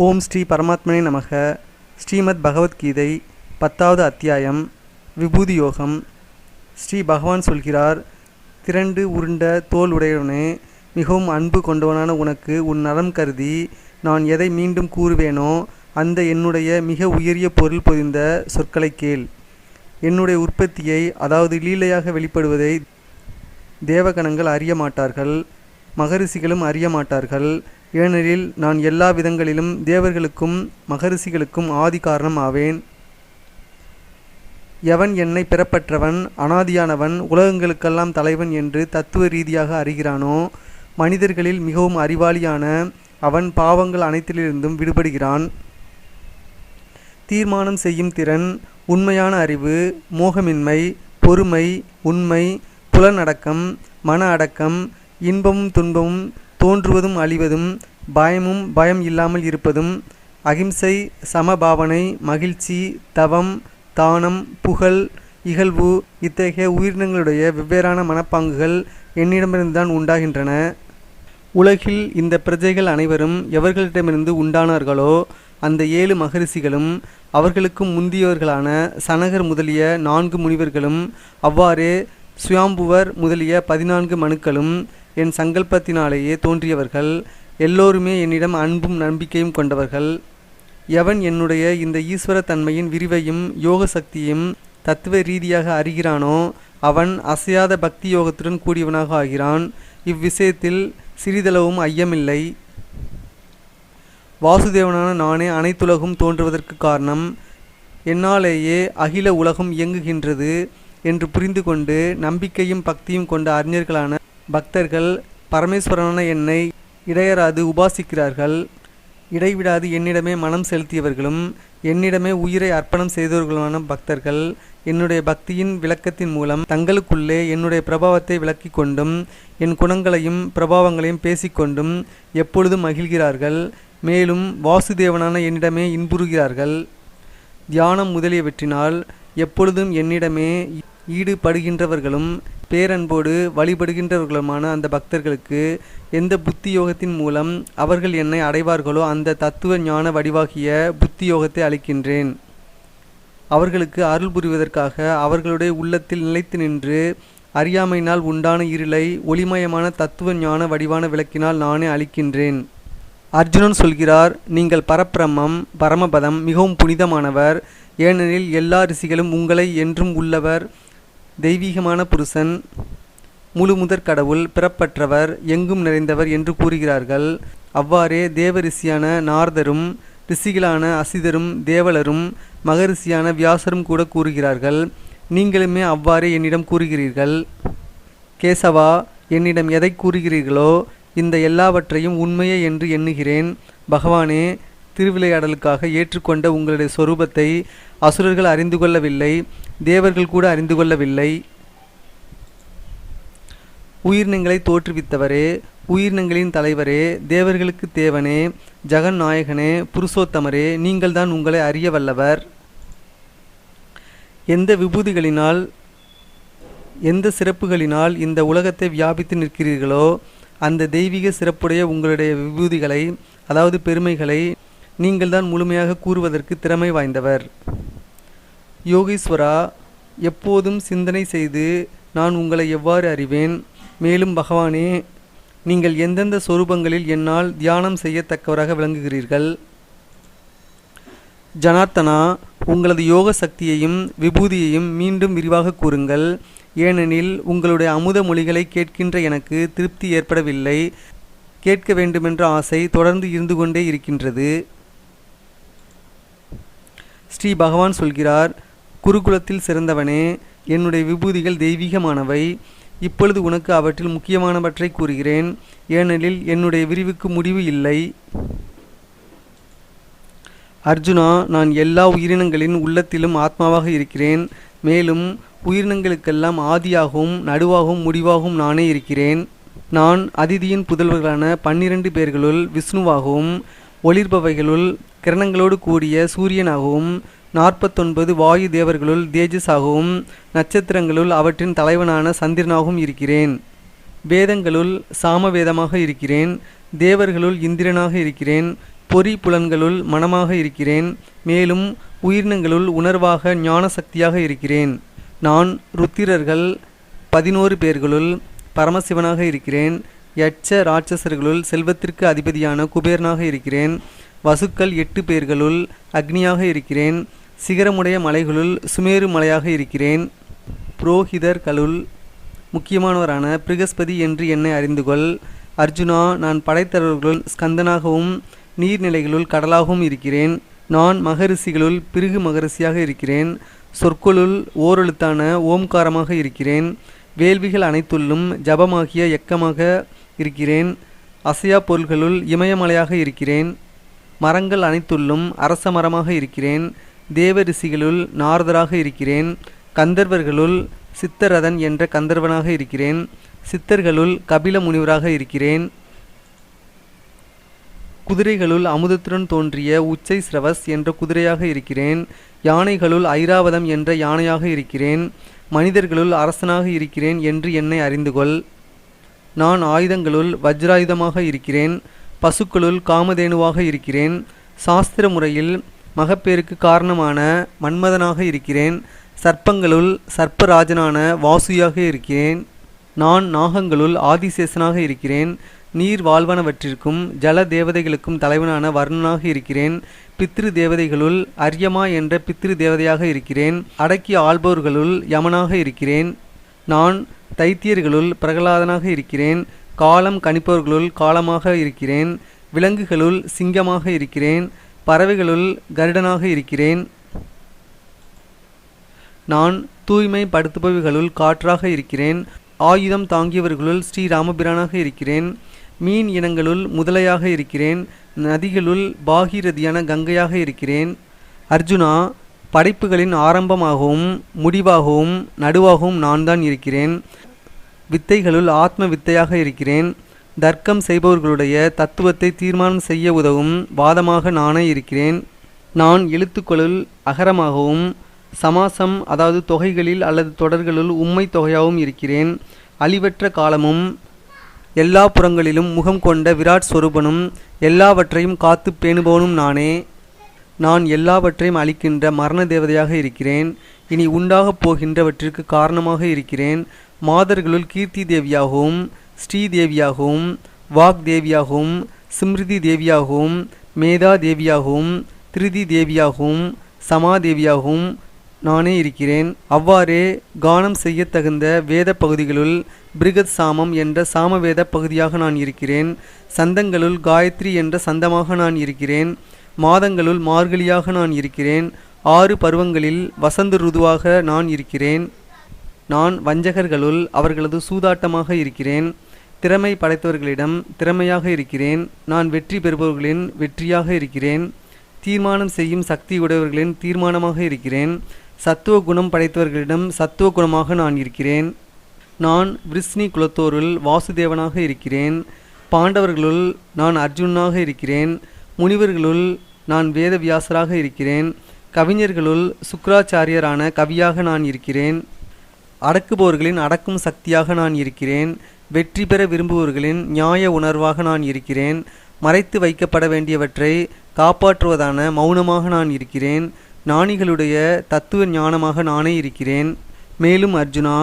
ஓம் ஸ்ரீ பரமாத்மனே நமக. ஸ்ரீமத் பகவத்கீதை 10வது அத்தியாயம் விபூதி யோகம். ஸ்ரீ பகவான் சொல்கிறார், திரண்டு உருண்ட தோல் உடையவனே, மிகவும் அன்பு கொண்டவனான உனக்கு உன் நலம் கருதி நான் எதை மீண்டும் கூறுவேனோ அந்த என்னுடைய மிக உயரிய பொருள் பொதிந்த சொற்களை கேள். என்னுடைய உற்பத்தியை, அதாவது லீலையாக வெளிப்படுவதை தேவகணங்கள் அறிய மாட்டார்கள், மகரிஷிகளும் அறிய மாட்டார்கள். ஏனெனில் நான் எல்லா விதங்களிலும் தேவர்களுக்கும் மகரிஷிகளுக்கும் ஆதி காரணம் ஆவேன். எவன் என்னை பெறப்பட்டவன், அனாதியானவன், உலகங்களுக்கெல்லாம் தலைவன் என்று தத்துவ ரீதியாக அறிகிறானோ, மனிதர்களில் மிகவும் அறிவாளியான அவன் பாவங்கள் அனைத்திலிருந்தும் விடுபடுகிறான். தீர்மானம் செய்யும் திறன், உண்மையான அறிவு, மோகமின்மை, பொறுமை, உண்மை, புலனடக்கம், மன அடக்கம், இன்பமும் துன்பமும், தோன்றுவதும் அழிவதும், பயமும் பயம் இல்லாமல் இருப்பதும், அகிம்சை, சமபாவனை, மகிழ்ச்சி, தவம், தானம், புகழ், இகழ்வு, இத்தகைய உயிரினங்களுடைய வெவ்வேறான மனப்பாங்குகள் என்னிடமிருந்துதான் உண்டாகின்றன. உலகில் இந்த பிரஜைகள் அனைவரும் எவர்களிடமிருந்து உண்டானார்களோ அந்த 7 மகரிஷிகளும் அவர்களுக்கும் முந்தியவர்களான சனகர் முதலிய 4 முனிவர்களும் அவ்வாறே சுயாம்புவர் முதலிய 14 மனுக்களும் என் சங்கல்பத்தினாலேயே தோன்றியவர்கள். எல்லோருமே என்னிடம் அன்பும் நம்பிக்கையும் கொண்டவர்கள். எவன் என்னுடைய இந்த ஈஸ்வர தன்மையின் விரிவையும் யோக சக்தியையும் தத்துவ ரீதியாக அறிகிறானோ அவன் அசையாத பக்தி யோகத்துடன் கூடியவனாக ஆகிறான். இவ்விஷயத்தில் சிறிதளவும் ஐயமில்லை. வாசுதேவனான நானே அனைத்துலகும் தோன்றுவதற்கு காரணம், என்னாலேயே அகில உலகம் இயங்குகின்றது என்று புரிந்து கொண்டு நம்பிக்கையும் பக்தியும் கொண்ட அறிஞர்களான பக்தர்கள் பரமேஸ்வரனான என்னை இடையராது உபாசிக்கிறார்கள். இடைவிடாது என்னிடமே மனம் செலுத்தியவர்களும் என்னிடமே உயிரை அர்ப்பணம் செய்தவர்களுமான பக்தர்கள் என்னுடைய பக்தியின் விளக்கத்தின் மூலம் தங்களுக்குள்ளே என்னுடைய பிரபாவத்தை விளக்கி கொண்டும் என் குணங்களையும் பிரபாவங்களையும் பேசிக்கொண்டும் எப்பொழுதும் மகிழ்கிறார்கள். மேலும் வாசுதேவனான என்னிடமே இன்புறுகிறார்கள். தியானம் முதலியவற்றினால் எப்பொழுதும் என்னிடமே ஈடுபடுகின்றவர்களும் பேரன்போடு வழிபடுகின்றவர்களுமான அந்த பக்தர்களுக்கு எந்த புத்தி யோகத்தின் மூலம் அவர்கள் என்னை அடைவார்களோ அந்த தத்துவ ஞான வடிவாகிய புத்தி யோகத்தை அளிக்கின்றேன். அவர்களுக்கு அருள் புரிவதற்காக அவர்களுடைய உள்ளத்தில் நிலைத்து நின்று அறியாமையினால் உண்டான இருளை ஒளிமயமான தத்துவ ஞான வடிவான விளக்கினால் நானே அளிக்கின்றேன். அர்ஜுனன் சொல்கிறார், நீங்கள் பரபிரம்மம், பரமபதம், மிகவும் புனிதமானவர். ஏனெனில் எல்லா ரிஷிகளும் உங்களை என்றும் உள்ளவர், தெய்வீகமான புருஷன், முழு முதற் கடவுள், பிறப்பற்றவர், எங்கும் நிறைந்தவர் என்று கூறுகிறார்கள். அவ்வாறே தேவ ரிஷியான நாரதரும் ரிஷிகளான அசிதரும் தேவலரும் மகரிஷியான வியாசரும் கூட கூறுகிறார்கள். நீங்களுமே அவ்வாறே என்னிடம் கூறுகிறீர்கள். கேசவா, என்னிடம் எதை கூறுகிறீர்களோ இந்த எல்லாவற்றையும் உண்மையே என்று எண்ணுகிறேன். பகவானே, திருவிளையாடலுக்காக ஏற்றுக்கொண்ட உங்களுடைய சொரூபத்தை அசுரர்கள் அறிந்து கொள்ளவில்லை, தேவர்கள் கூட அறிந்து கொள்ளவில்லை. உயிரினங்களை தோற்றுவித்தவரே, உயிரினங்களின் தலைவரே, தேவர்களுக்கு தேவனே, ஜெகன் நாயகனே, புருஷோத்தமரே, நீங்கள்தான் உங்களை அறிய வல்லவர். எந்த விபூதிகளினால், எந்த சிறப்புகளினால் இந்த உலகத்தை வியாபித்து நிற்கிறீர்களோ அந்த தெய்வீக சிறப்புடைய உங்களுடைய விபூதிகளை, அதாவது பெருமைகளை நீங்கள்தான் முழுமையாக கூறுவதற்கு திறமை வாய்ந்தவர். யோகீஸ்வரா, எப்போதும் சிந்தனை செய்து நான் உங்களை எவ்வாறு அறிவேன்? மேலும் பகவானே, நீங்கள் எந்தெந்த சொரூபங்களில் என்னால் தியானம் செய்யத்தக்கவராக விளங்குகிறீர்கள்? ஜனார்த்தனா, உங்களது யோக சக்தியையும் விபூதியையும் மீண்டும் விரிவாக கூறுங்கள். ஏனெனில் உங்களுடைய அமுத மொழிகளை கேட்கின்ற எனக்கு திருப்தி ஏற்படவில்லை. கேட்க வேண்டுமென்ற ஆசை தொடர்ந்து இருந்து கொண்டே இருக்கின்றது. ஸ்ரீ பகவான் சொல்கிறார், குருகுலத்தில் சிறந்தவனே, என்னுடைய விபூதிகள் தெய்வீகமானவை. இப்பொழுது உனக்கு அவற்றில் முக்கியமானவற்றை கூறுகிறேன். ஏனெனில் என்னுடைய விரிவுக்கு முடிவு இல்லை. அர்ஜுனா, நான் எல்லா உயிரினங்களின் உள்ளத்திலும் ஆத்மாவாக இருக்கிறேன். மேலும் உயிரினங்களுக்கெல்லாம் ஆதியாகவும் நடுவாகவும் முடிவாகவும் நானே இருக்கிறேன். நான் அதிதியின் புதல்வர்களான 12 பேர்களுள் விஷ்ணுவாகவும், ஒளிர்பவைகளுள் கிரணங்களோடு கூடிய சூரியனாகவும், 49 வாயு தேவர்களுள் தேஜஸாகவும், நட்சத்திரங்களுள் அவற்றின் தலைவனான சந்திரனாகவும் இருக்கிறேன். வேதங்களுள் சாமவேதமாக இருக்கிறேன். தேவர்களுள் இந்திரனாக இருக்கிறேன். பொறி புலன்களுள் மனமாக இருக்கிறேன். மேலும் உயிரினங்களுள் உணர்வாக ஞான சக்தியாக இருக்கிறேன். நான் ருத்திரர்கள் 11 பேர்களுள் பரமசிவனாக இருக்கிறேன். யட்ச ராட்சசர்களுள் செல்வத்திற்கு அதிபதியான குபேரனாக இருக்கிறேன். வசுக்கள் 8 பேர்களுள் அக்னியாக இருக்கிறேன். சிகரமுடைய மலைகளுள் சுமேரு மலையாக இருக்கிறேன். புரோகிதர்களுள் முக்கியமானவரான பிருகஸ்பதி என்று என்னை அறிந்துகொள். அர்ஜுனா, நான் படைத்தவர்களுள் ஸ்கந்தனாகவும் நீர்நிலைகளுள் கடலாகவும் இருக்கிறேன். நான் மகரிஷிகளுள் பிருகு மகரிஷியாக இருக்கிறேன். சொற்களுள் ஓரெழுத்தான ஓம்காரமாக இருக்கிறேன். வேள்விகள் அனைத்துள்ளும் ஜபமாகிய எக்கமாக இருக்கிறேன். அசையா பொருள்களுள் இமயமலையாக இருக்கிறேன். மரங்கள் அனைத்துள்ளும் அரச மரமாக இருக்கிறேன். தேவ ரிஷிகளுள் நாரதராக இருக்கிறேன். கந்தர்வர்களுள் சித்தரதன் என்ற கந்தர்வனாக இருக்கிறேன். சித்தர்களுள் கபில முனிவராக இருக்கிறேன். குதிரைகளுள் அமுதத்துடன் தோன்றிய உச்சை ஸ்ரவஸ் என்ற குதிரையாக இருக்கிறேன். யானைகளுள் ஐராவதம் என்ற யானையாக இருக்கிறேன். மனிதர்களுள் அரசனாக இருக்கிறேன் என்று என்னை அறிந்துகொள். நான் ஆயுதங்களுள் வஜ்ராயுதமாக இருக்கிறேன். பசுக்களுள் காமதேனுவாக இருக்கிறேன். சாஸ்திர முறையில் மகப்பேருக்கு காரணமான மன்மதனாக இருக்கிறேன். சர்ப்பங்களுள் சர்ப்பராஜனான வாசுயாக இருக்கிறேன். நான் நாகங்களுள் ஆதிசேஷனாக இருக்கிறேன். நீர் வாழ்வனவற்றிற்கும் ஜல தேவதைகளுக்கும் தலைவனான வர்ணனாக இருக்கிறேன். பித்ரு தேவதைகளுள் அர்யமா என்ற பித்ரு தேவதையாக இருக்கிறேன். அடக்கி ஆள்பவர்களுள் யமனாக இருக்கிறேன். நான் தைத்தியர்களுள் பிரகலாதனாக இருக்கிறேன். காலம் கணிப்பவர்களுள் காலமாக இருக்கிறேன். விலங்குகளுள் சிங்கமாக இருக்கிறேன். பறவைகளுள் கருடனாக இருக்கிறேன். நான் தூய்மை படுத்துபவைகளுள் காற்றாக இருக்கிறேன். ஆயுதம் தாங்கியவர்களுள் ஸ்ரீராமபிரானாக இருக்கிறேன். மீன் இனங்களுள் முதலையாக இருக்கிறேன். நதிகளுள் பாகீரதியான கங்கையாக இருக்கிறேன். அர்ஜுனா, படைப்புகளின் ஆரம்பமாகவும் முடிவாகவும் நடுவாகவும் நான் தான் இருக்கிறேன். வித்தைகளுள் ஆத்ம வித்தையாக இருக்கிறேன். தர்க்கம் செய்பவர்களுடைய தத்துவத்தை தீர்மானம் செய்ய உதவும் வாதமாக நானே இருக்கிறேன். நான் எழுத்துக்களுள் அகரமாகவும் சமாசம் அதாவது தொகைகளில் அல்லது தொடர்களுள் உம்மை தொகையாகவும் இருக்கிறேன். அழிவற்ற காலமும் எல்லா புறங்களிலும் முகம் கொண்ட விராட் ஸ்வரூபனும் எல்லாவற்றையும் காத்து பேணுபவனும் நானே. நான் எல்லாவற்றையும் அளிக்கின்ற மரண தேவதையாக இருக்கிறேன். இனி உண்டாகப் போகின்றவற்றிற்கு காரணமாக இருக்கிறேன். மாதர்களுள் கீர்த்தி தேவியாகவும் ஸ்ரீதேவியாகவும் வாக் தேவியாகவும் ஸ்மிருதி தேவியாகவும் மேதா தேவியாகவும் திருதி தேவியாகவும் சமாதேவியாகவும் நானே இருக்கிறேன். அவ்வாறே கானம் செய்ய தகுந்த வேத பகுதிகளுள் பிருகத் சாமம் என்ற சாமவேத பகுதியாக நான் இருக்கிறேன். சந்தங்களுள் காயத்ரி என்ற சந்தமாக நான் இருக்கிறேன். மாதங்களுள் மார்கழியாக நான் இருக்கிறேன். 6 பருவங்களில் வசந்த ருதுவாக நான் இருக்கிறேன். நான் வஞ்சகர்களுள் அவர்களது சூதாட்டமாக இருக்கிறேன். திறமை படைத்தவர்களிடம் திறமையாக இருக்கிறேன். நான் வெற்றி பெறுபவர்களின் வெற்றியாக இருக்கிறேன். தீர்மானம் செய்யும் சக்தி உடையவர்களின் தீர்மானமாக இருக்கிறேன். சத்துவ குணம் படைத்தவர்களிடம் சத்துவ குணமாக நான் இருக்கிறேன். நான் விருஷ்ணி குலத்தோருள் வாசுதேவனாக இருக்கிறேன். பாண்டவர்களுள் நான் அர்ஜுனாக இருக்கிறேன். முனிவர்களுள் நான் வேதவியாசராக இருக்கிறேன். கவிஞர்களுள் சுக்ராச்சாரியரான கவியாக நான் இருக்கிறேன். அடக்குபவர்களின் அடக்கும் சக்தியாக நான் இருக்கிறேன். வெற்றி பெற விரும்புபவர்களின் நியாய உணர்வாக நான் இருக்கிறேன். மறைத்து வைக்கப்பட வேண்டியவற்றை காப்பாற்றுவதான மௌனமாக நான் இருக்கிறேன். ஞானிகளுடைய தத்துவ ஞானமாக நானே இருக்கிறேன். மேலும் அர்ஜுனா,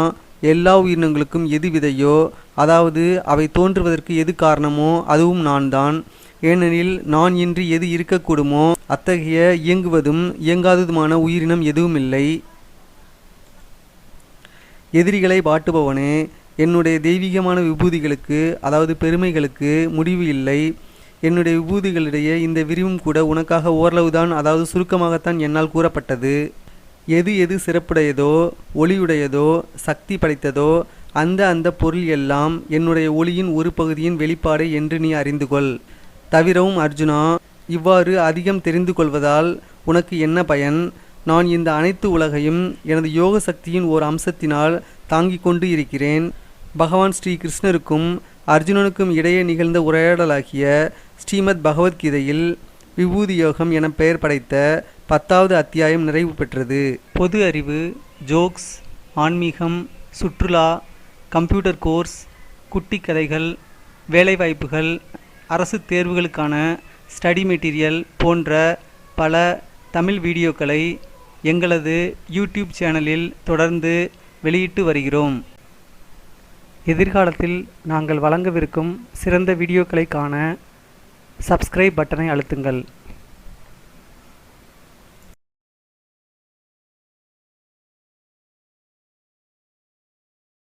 எல்லா உயிரினங்களுக்கும் எது விதையோ, அதாவது அவை தோன்றுவதற்கு எது காரணமோ அதுவும் நான் தான். ஏனெனில் நான் இன்றி எது இருக்கக்கூடுமோ அத்தகைய இயங்குவதும் இயங்காததுமான உயிரினம் எதுவும் இல்லை. எதிரிகளை வாட்டுபவனே, என்னுடைய தெய்வீகமான விபூதிகளுக்கு அதாவது பெருமைகளுக்கு முடிவு இல்லை. என்னுடைய விபூதிகளிடையே இந்த விரிவும் கூட உனக்காக ஓரளவுதான், அதாவது சுருக்கமாகத்தான் என்னால் கூறப்பட்டது. எது எது சிறப்புடையதோ ஒளியுடையதோ சக்தி படைத்ததோ அந்த பொருள் எல்லாம் என்னுடைய ஒளியின் ஒரு பகுதியின் வெளிப்பாடு என்று நீ அறிந்து கொள். தவிரவும் அர்ஜுனா, இவ்வாறு அதிகம் தெரிந்து கொள்வதால் உனக்கு என்ன பயன்? நான் இந்த அனைத்து உலகையும் எனது யோக சக்தியின் ஓர் அம்சத்தினால் தாங்கிக் கொண்டு இருக்கிறேன். பகவான் ஸ்ரீ கிருஷ்ணருக்கும் அர்ஜுனனுக்கும் இடையே நிகழ்ந்த உரையாடலாகிய ஸ்ரீமத் பகவத்கீதையில் விபூதி யோகம் என பெயர் படைத்த 10வது அத்தியாயம் நிறைவு பெற்றது. பொது அறிவு, ஜோக்ஸ், ஆன்மீகம், சுற்றுலா, கம்ப்யூட்டர் கோர்ஸ், குட்டி கதைகள், வேலைவாய்ப்புகள், அரசு தேர்வுகளுக்கான ஸ்டடி மெட்டீரியல் போன்ற பல தமிழ் வீடியோக்களை எங்களது யூடியூப் சேனலில் தொடர்ந்து வெளியிட்டு வருகிறோம். எதிர்காலத்தில் நாங்கள் வழங்கவிருக்கும் சிறந்த வீடியோக்களை காண சப்ஸ்கிரைப் பட்டனை அழுத்துங்கள்.